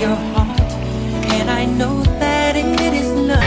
your heart, and I know that it is love.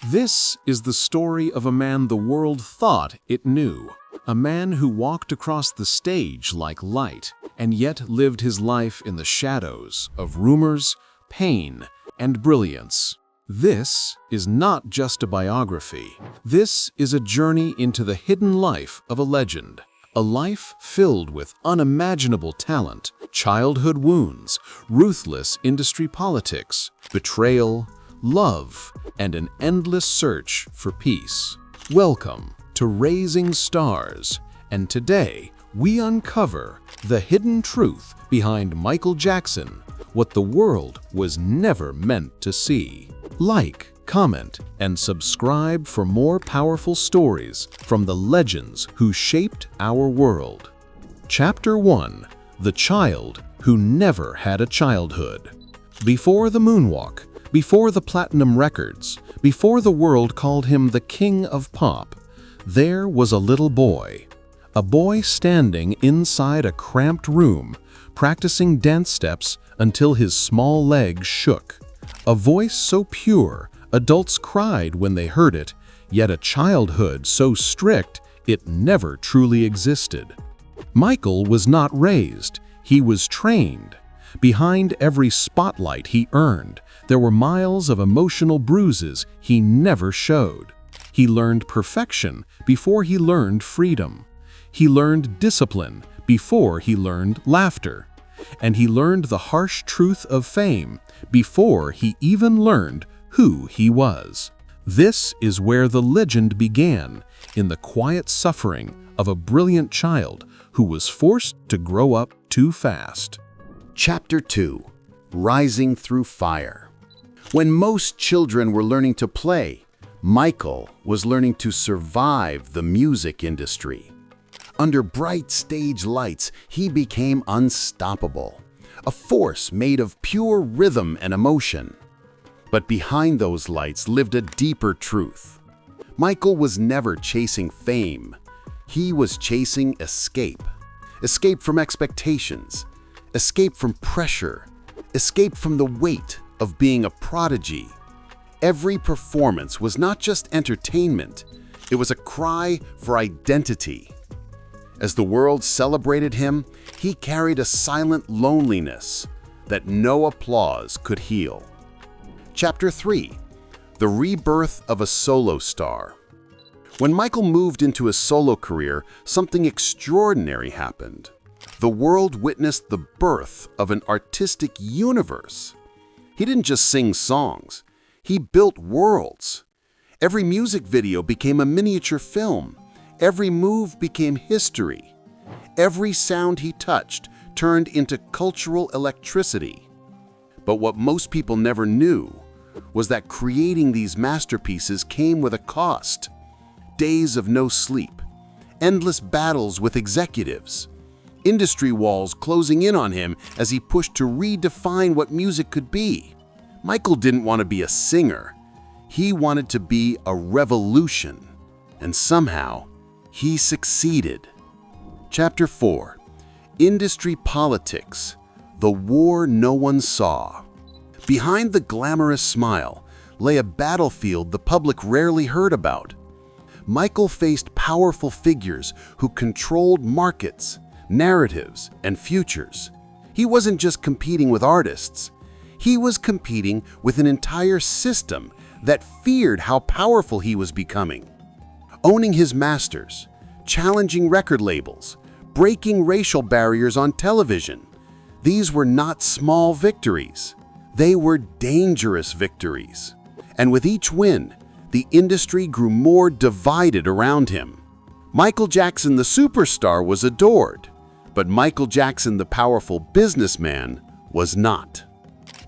This is the story of a man the world thought it knew. A man who walked across the stage like light, and yet lived his life in the shadows of rumors, pain, and brilliance. This is not just a biography. This is a journey into the hidden life of a legend. A life filled with unimaginable talent, childhood wounds, ruthless industry politics, betrayal, love, and an endless search for peace. Welcome to Raising Stars, and today we uncover the hidden truth behind Michael Jackson, what the world was never meant to see. Like, comment, and subscribe for more powerful stories from the legends who shaped our world. Chapter 1: The Child Who Never Had a Childhood. Before the moonwalk, before the platinum records, before the world called him the king of pop, there was a little boy. A boy standing inside a cramped room, practicing dance steps until his small legs shook. A voice so pure, adults cried when they heard it, yet a childhood so strict it never truly existed. Michael was not raised, he was trained. Behind every spotlight he earned, there were miles of emotional bruises he never showed. He learned perfection before he learned freedom. He learned discipline before he learned laughter. And he learned the harsh truth of fame before he even learned who he was. This is where the legend began, in the quiet suffering of a brilliant child who was forced to grow up too fast. Chapter 2: Rising Through Fire. When most children were learning to play, Michael was learning to survive the music industry. Under bright stage lights, he became unstoppable, a force made of pure rhythm and emotion. But behind those lights lived a deeper truth. Michael was never chasing fame. He was chasing escape. Escape from expectations, escape from pressure, escape from the weight of being a prodigy. Every performance was not just entertainment, it was a cry for identity. As the world celebrated him, he carried a silent loneliness that no applause could heal. Chapter 3: The Rebirth of a Solo Star. When Michael moved into his solo career, something extraordinary happened. The world witnessed the birth of an artistic universe. He didn't just sing songs, he built worlds. Every music video became a miniature film. Every move became history. Every sound he touched turned into cultural electricity. But what most people never knew was that creating these masterpieces came with a cost. Days of no sleep, endless battles with executives, industry walls closing in on him as he pushed to redefine what music could be. Michael didn't want to be a singer. He wanted to be a revolution. And somehow, he succeeded. Chapter 4: Industry Politics, the War No One Saw. Behind the glamorous smile lay a battlefield the public rarely heard about. Michael faced powerful figures who controlled markets, narratives, and futures. He wasn't just competing with artists. He was competing with an entire system that feared how powerful he was becoming. Owning his masters, challenging record labels, breaking racial barriers on television. These were not small victories. They were dangerous victories. And with each win, the industry grew more divided around him. Michael Jackson, the superstar, was adored, but Michael Jackson, the powerful businessman, was not.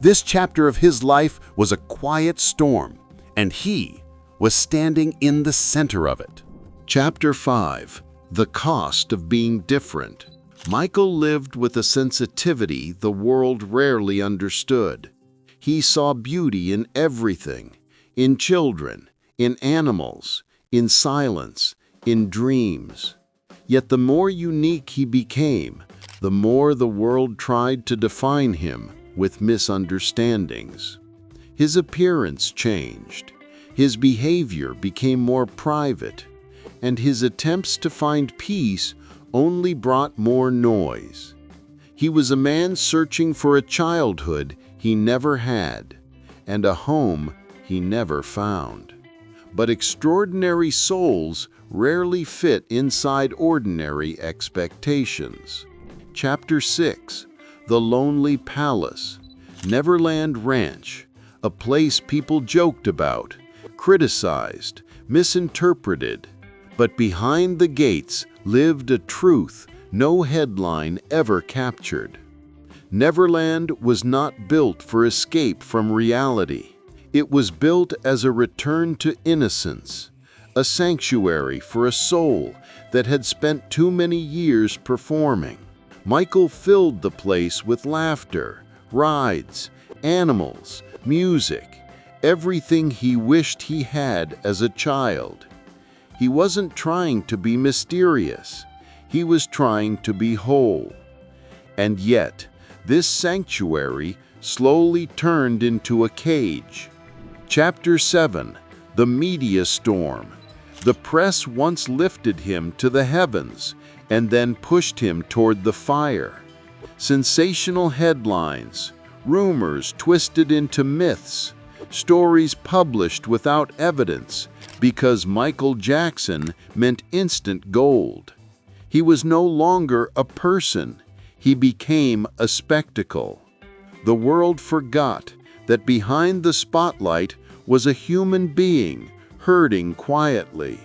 This chapter of his life was a quiet storm, and he was standing in the center of it. Chapter 5: The Cost of Being Different. Michael lived with a sensitivity the world rarely understood. He saw beauty in everything, in children, in animals, in silence, in dreams. Yet the more unique he became, the more the world tried to define him with misunderstandings. His appearance changed, his behavior became more private, and his attempts to find peace only brought more noise. He was a man searching for a childhood he never had, and a home he never found. But extraordinary souls rarely fit inside ordinary expectations. Chapter 6: The Lonely Palace. Neverland Ranch, a place people joked about, criticized, misinterpreted. But behind the gates lived a truth no headline ever captured. Neverland was not built for escape from reality. It was built as a return to innocence, a sanctuary for a soul that had spent too many years performing. Michael filled the place with laughter, rides, animals, music, everything he wished he had as a child. He wasn't trying to be mysterious. He was trying to be whole. And yet, this sanctuary slowly turned into a cage. Chapter 7: The Media Storm. The press once lifted him to the heavens and then pushed him toward the fire. Sensational headlines, rumors twisted into myths, stories published without evidence because Michael Jackson meant instant gold. He was no longer a person. He became a spectacle. The world forgot that behind the spotlight was a human being hurting quietly.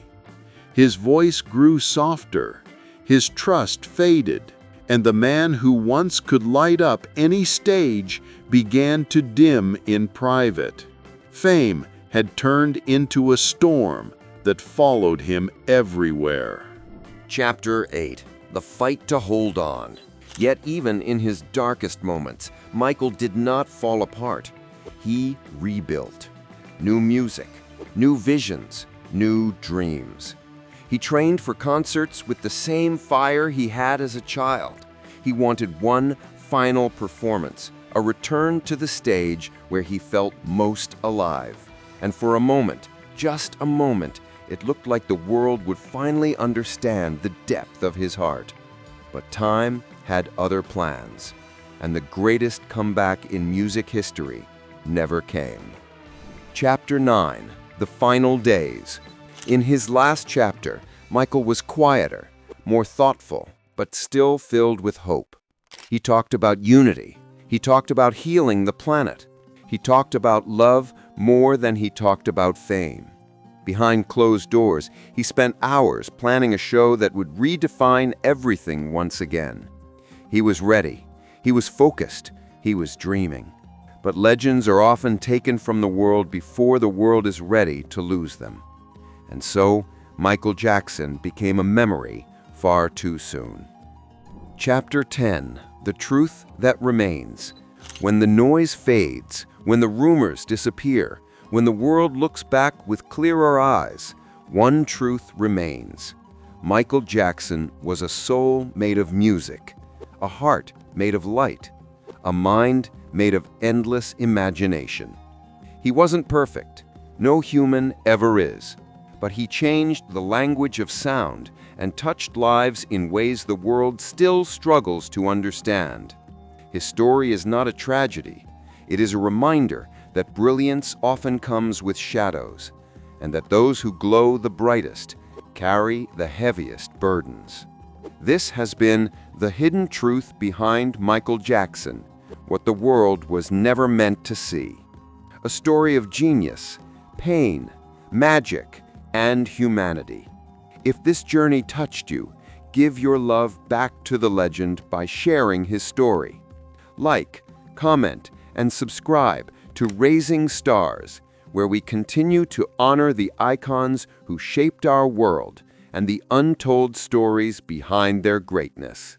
His voice grew softer, his trust faded, and the man who once could light up any stage began to dim in private. Fame had turned into a storm that followed him everywhere. Chapter 8: The Fight to Hold On. Yet even in his darkest moments, Michael did not fall apart. He rebuilt. New music, new visions, new dreams. He trained for concerts with the same fire he had as a child. He wanted one final performance, a return to the stage where he felt most alive. And for a moment, just a moment, it looked like the world would finally understand the depth of his heart. But time had other plans, and the greatest comeback in music history never came. Chapter 9: The Final Days. In his last chapter, Michael was quieter, more thoughtful, but still filled with hope. He talked about unity. He talked about healing the planet. He talked about love more than he talked about fame. Behind closed doors, he spent hours planning a show that would redefine everything once again. He was ready. He was focused. He was dreaming. But legends are often taken from the world before the world is ready to lose them. And so, Michael Jackson became a memory far too soon. Chapter 10: The Truth That Remains. When the noise fades, when the rumors disappear, when the world looks back with clearer eyes, one truth remains. Michael Jackson was a soul made of music, a heart made of light, a mind made of endless imagination. He wasn't perfect. No human ever is. But he changed the language of sound and touched lives in ways the world still struggles to understand. His story is not a tragedy. It is a reminder that brilliance often comes with shadows, and that those who glow the brightest carry the heaviest burdens. This has been the hidden truth behind Michael Jackson, what the world was never meant to see. A story of genius, pain, magic, and humanity. If this journey touched you, give your love back to the legend by sharing his story. Like, comment, and subscribe to Raising Stars, where we continue to honor the icons who shaped our world and the untold stories behind their greatness.